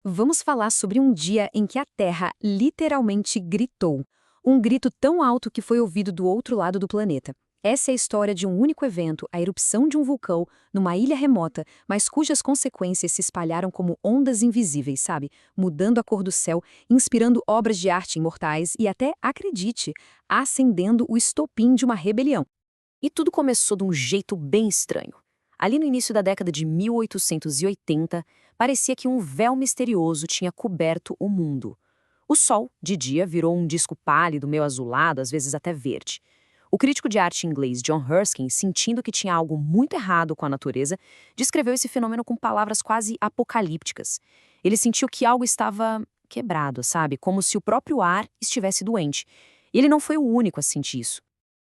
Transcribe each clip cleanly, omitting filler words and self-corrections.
Vamos falar sobre um dia em que a Terra literalmente gritou. Um grito tão alto que foi ouvido do outro lado do planeta. Essa é a história de um único evento, a erupção de um vulcão, numa ilha remota, mas cujas consequências se espalharam como ondas invisíveis, sabe? Mudando a cor do céu, inspirando obras de arte imortais e até, acredite, acendendo o estopim de uma rebelião. E tudo começou de um jeito bem estranho. Ali no início da década de 1880, parecia que um véu misterioso tinha coberto o mundo. O Sol, de dia, virou um disco pálido, meio azulado, às vezes até verde. O crítico de arte inglês John Ruskin, sentindo que tinha algo muito errado com a natureza, descreveu esse fenômeno com palavras quase apocalípticas. Ele sentiu que algo estava quebrado, sabe? Como se o próprio ar estivesse doente. E ele não foi o único a sentir isso.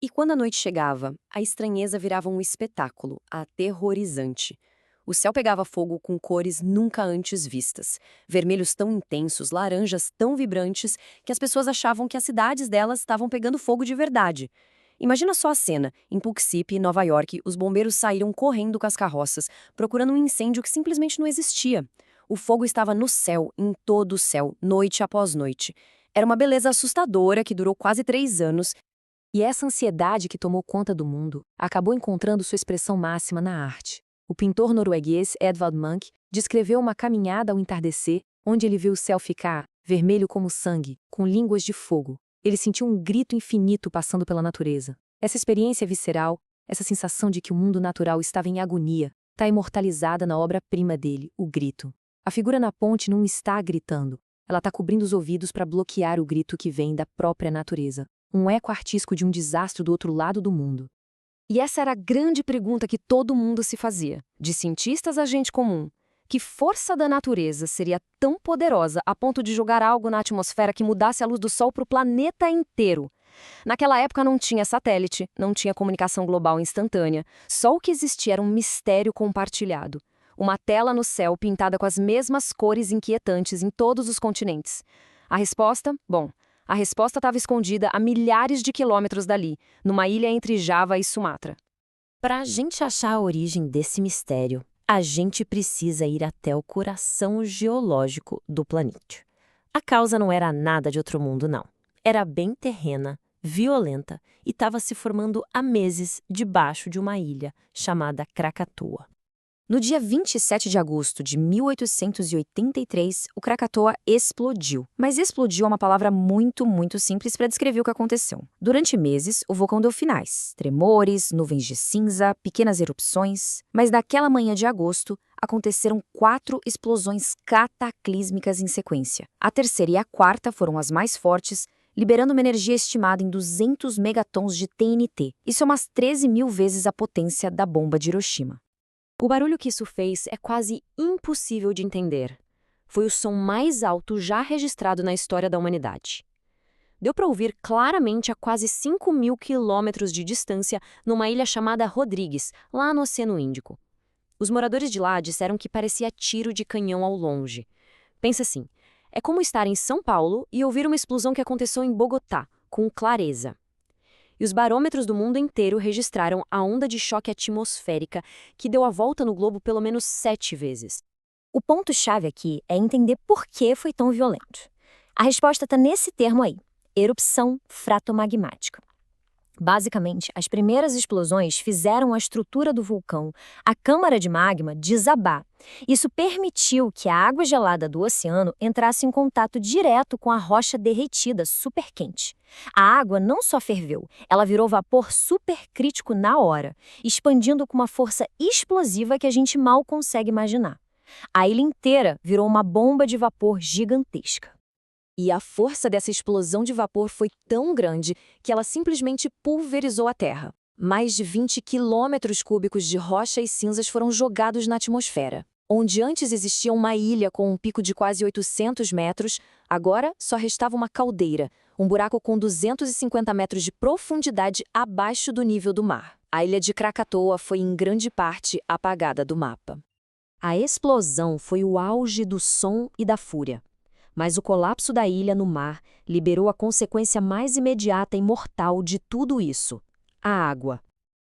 E quando a noite chegava, a estranheza virava um espetáculo, aterrorizante. O céu pegava fogo com cores nunca antes vistas. Vermelhos tão intensos, laranjas tão vibrantes, que as pessoas achavam que as cidades delas estavam pegando fogo de verdade. Imagina só a cena. Em Poughkeepsie, Nova York, os bombeiros saíram correndo com as carroças, procurando um incêndio que simplesmente não existia. O fogo estava no céu, em todo o céu, noite após noite. Era uma beleza assustadora que durou quase 3 anos. E essa ansiedade que tomou conta do mundo acabou encontrando sua expressão máxima na arte. O pintor norueguês Edvard Munch descreveu uma caminhada ao entardecer, onde ele viu o céu ficar vermelho como sangue, com línguas de fogo. Ele sentiu um grito infinito passando pela natureza. Essa experiência visceral, essa sensação de que o mundo natural estava em agonia, está imortalizada na obra-prima dele, o grito. A figura na ponte não está gritando. Ela está cobrindo os ouvidos para bloquear o grito que vem da própria natureza. Um eco artístico de um desastre do outro lado do mundo. E essa era a grande pergunta que todo mundo se fazia, de cientistas a gente comum. Que força da natureza seria tão poderosa a ponto de jogar algo na atmosfera que mudasse a luz do Sol para o planeta inteiro? Naquela época não tinha satélite, não tinha comunicação global instantânea, só o que existia era um mistério compartilhado. Uma tela no céu pintada com as mesmas cores inquietantes em todos os continentes. A resposta? Bom, a resposta estava escondida a milhares de quilômetros dali, numa ilha entre Java e Sumatra. Para a gente achar a origem desse mistério, a gente precisa ir até o coração geológico do planeta. A causa não era nada de outro mundo, não. Era bem terrena, violenta e estava se formando há meses debaixo de uma ilha chamada Krakatoa. No dia 27 de agosto de 1883, o Krakatoa explodiu. Mas explodiu é uma palavra muito simples para descrever o que aconteceu. Durante meses, o vulcão deu finais, tremores, nuvens de cinza, pequenas erupções. Mas naquela manhã de agosto, aconteceram 4 explosões cataclísmicas em sequência. A terceira e a quarta foram as mais fortes, liberando uma energia estimada em 200 megatons de TNT. Isso é umas 13 mil vezes a potência da bomba de Hiroshima. O barulho que isso fez é quase impossível de entender. Foi o som mais alto já registrado na história da humanidade. Deu para ouvir claramente a quase 5.000 quilômetros de distância numa ilha chamada Rodrigues, lá no Oceano Índico. Os moradores de lá disseram que parecia tiro de canhão ao longe. Pensa assim, é como estar em São Paulo e ouvir uma explosão que aconteceu em Bogotá, com clareza. E os barômetros do mundo inteiro registraram a onda de choque atmosférica que deu a volta no globo pelo menos 7 vezes. O ponto-chave aqui é entender por que foi tão violento. A resposta está nesse termo aí, erupção fratomagmática. Basicamente, as primeiras explosões fizeram a estrutura do vulcão, a câmara de magma, desabar. Isso permitiu que a água gelada do oceano entrasse em contato direto com a rocha derretida superquente. A água não só ferveu, ela virou vapor supercrítico na hora, expandindo com uma força explosiva que a gente mal consegue imaginar. A ilha inteira virou uma bomba de vapor gigantesca. E a força dessa explosão de vapor foi tão grande que ela simplesmente pulverizou a Terra. Mais de 20 quilômetros cúbicos de rocha e cinzas foram jogados na atmosfera. Onde antes existia uma ilha com um pico de quase 800 metros, agora só restava uma caldeira, um buraco com 250 metros de profundidade abaixo do nível do mar. A ilha de Krakatoa foi em grande parte apagada do mapa. A explosão foi o auge do som e da fúria. Mas o colapso da ilha no mar liberou a consequência mais imediata e mortal de tudo isso: a água.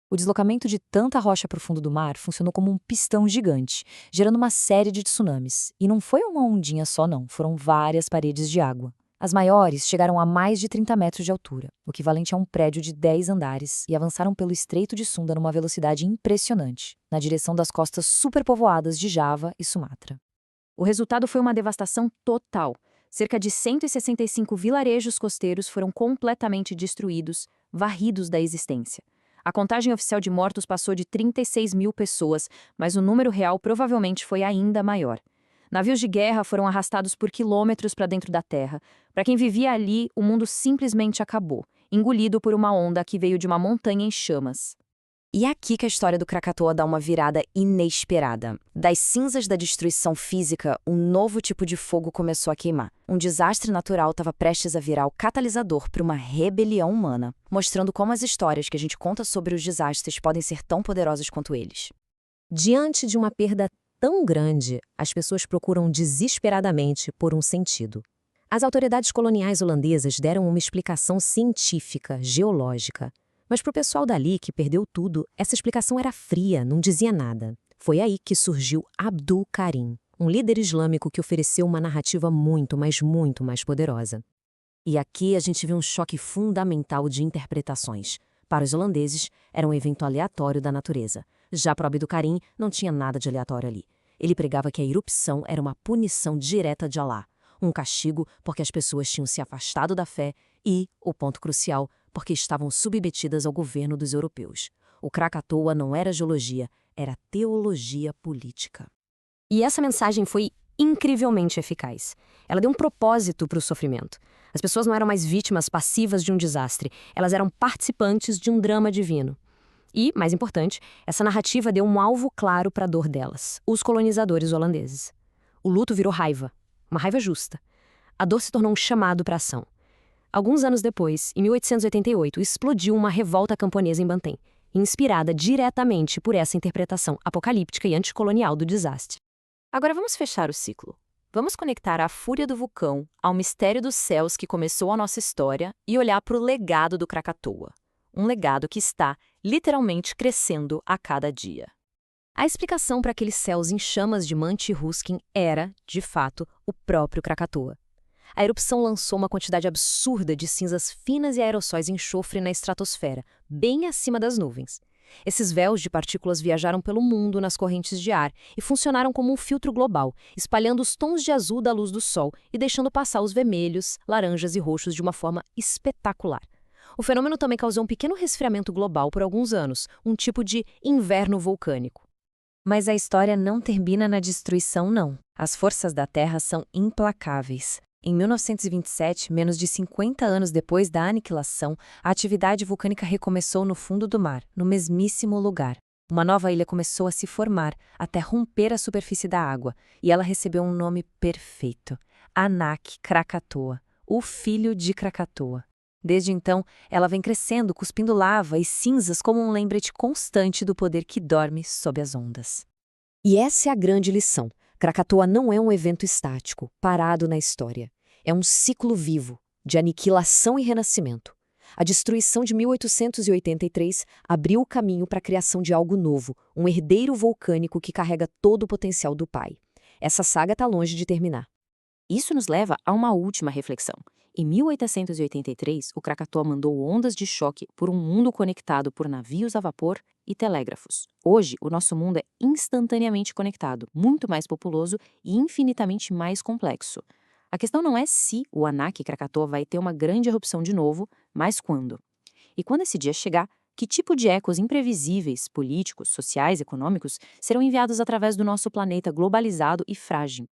O deslocamento de tanta rocha para o fundo do mar funcionou como um pistão gigante, gerando uma série de tsunamis. E não foi uma ondinha só, não, foram várias paredes de água. As maiores chegaram a mais de 30 metros de altura, o equivalente a um prédio de 10 andares, e avançaram pelo Estreito de Sunda numa velocidade impressionante, na direção das costas superpovoadas de Java e Sumatra. O resultado foi uma devastação total. Cerca de 165 vilarejos costeiros foram completamente destruídos, varridos da existência. A contagem oficial de mortos passou de 36 mil pessoas, mas o número real provavelmente foi ainda maior. Navios de guerra foram arrastados por quilômetros para dentro da terra. Para quem vivia ali, o mundo simplesmente acabou, engolido por uma onda que veio de uma montanha em chamas. E é aqui que a história do Krakatoa dá uma virada inesperada. Das cinzas da destruição física, um novo tipo de fogo começou a queimar. Um desastre natural estava prestes a virar o catalisador para uma rebelião humana, mostrando como as histórias que a gente conta sobre os desastres podem ser tão poderosas quanto eles. Diante de uma perda tão grande, as pessoas procuram desesperadamente por um sentido. As autoridades coloniais holandesas deram uma explicação científica, geológica. Mas para o pessoal dali, que perdeu tudo, essa explicação era fria, não dizia nada. Foi aí que surgiu Abdul Karim, um líder islâmico que ofereceu uma narrativa muito mais poderosa. E aqui a gente vê um choque fundamental de interpretações. Para os holandeses, era um evento aleatório da natureza. Já para Abdul Karim, não tinha nada de aleatório ali. Ele pregava que a erupção era uma punição direta de Alá, um castigo porque as pessoas tinham se afastado da fé e, o ponto crucial, porque estavam submetidas ao governo dos europeus. O Krakatoa não era geologia, era teologia política. E essa mensagem foi incrivelmente eficaz. Ela deu um propósito para o sofrimento. As pessoas não eram mais vítimas passivas de um desastre, elas eram participantes de um drama divino. E, mais importante, essa narrativa deu um alvo claro para a dor delas, os colonizadores holandeses. O luto virou raiva, uma raiva justa. A dor se tornou um chamado para a ação. Alguns anos depois, em 1888, explodiu uma revolta camponesa em Bantem, inspirada diretamente por essa interpretação apocalíptica e anticolonial do desastre. Agora vamos fechar o ciclo. Vamos conectar a fúria do vulcão ao mistério dos céus que começou a nossa história e olhar para o legado do Krakatoa. Um legado que está, literalmente, crescendo a cada dia. A explicação para aqueles céus em chamas de Manti Ruskin era, de fato, o próprio Krakatoa. A erupção lançou uma quantidade absurda de cinzas finas e aerossóis em enxofre na estratosfera, bem acima das nuvens. Esses véus de partículas viajaram pelo mundo nas correntes de ar e funcionaram como um filtro global, espalhando os tons de azul da luz do Sol e deixando passar os vermelhos, laranjas e roxos de uma forma espetacular. O fenômeno também causou um pequeno resfriamento global por alguns anos, um tipo de inverno vulcânico. Mas a história não termina na destruição, não. As forças da Terra são implacáveis. Em 1927, menos de 50 anos depois da aniquilação, a atividade vulcânica recomeçou no fundo do mar, no mesmíssimo lugar. Uma nova ilha começou a se formar, até romper a superfície da água, e ela recebeu um nome perfeito: Anak Krakatoa, o filho de Krakatoa. Desde então, ela vem crescendo, cuspindo lava e cinzas como um lembrete constante do poder que dorme sob as ondas. E essa é a grande lição. Krakatoa não é um evento estático, parado na história. É um ciclo vivo, de aniquilação e renascimento. A destruição de 1883 abriu o caminho para a criação de algo novo, um herdeiro vulcânico que carrega todo o potencial do pai. Essa saga está longe de terminar. Isso nos leva a uma última reflexão. Em 1883, o Krakatoa mandou ondas de choque por um mundo conectado por navios a vapor e telégrafos. Hoje, o nosso mundo é instantaneamente conectado, muito mais populoso e infinitamente mais complexo. A questão não é se o Anak Krakatoa vai ter uma grande erupção de novo, mas quando. E quando esse dia chegar, que tipo de ecos imprevisíveis, políticos, sociais, econômicos, serão enviados através do nosso planeta globalizado e frágil?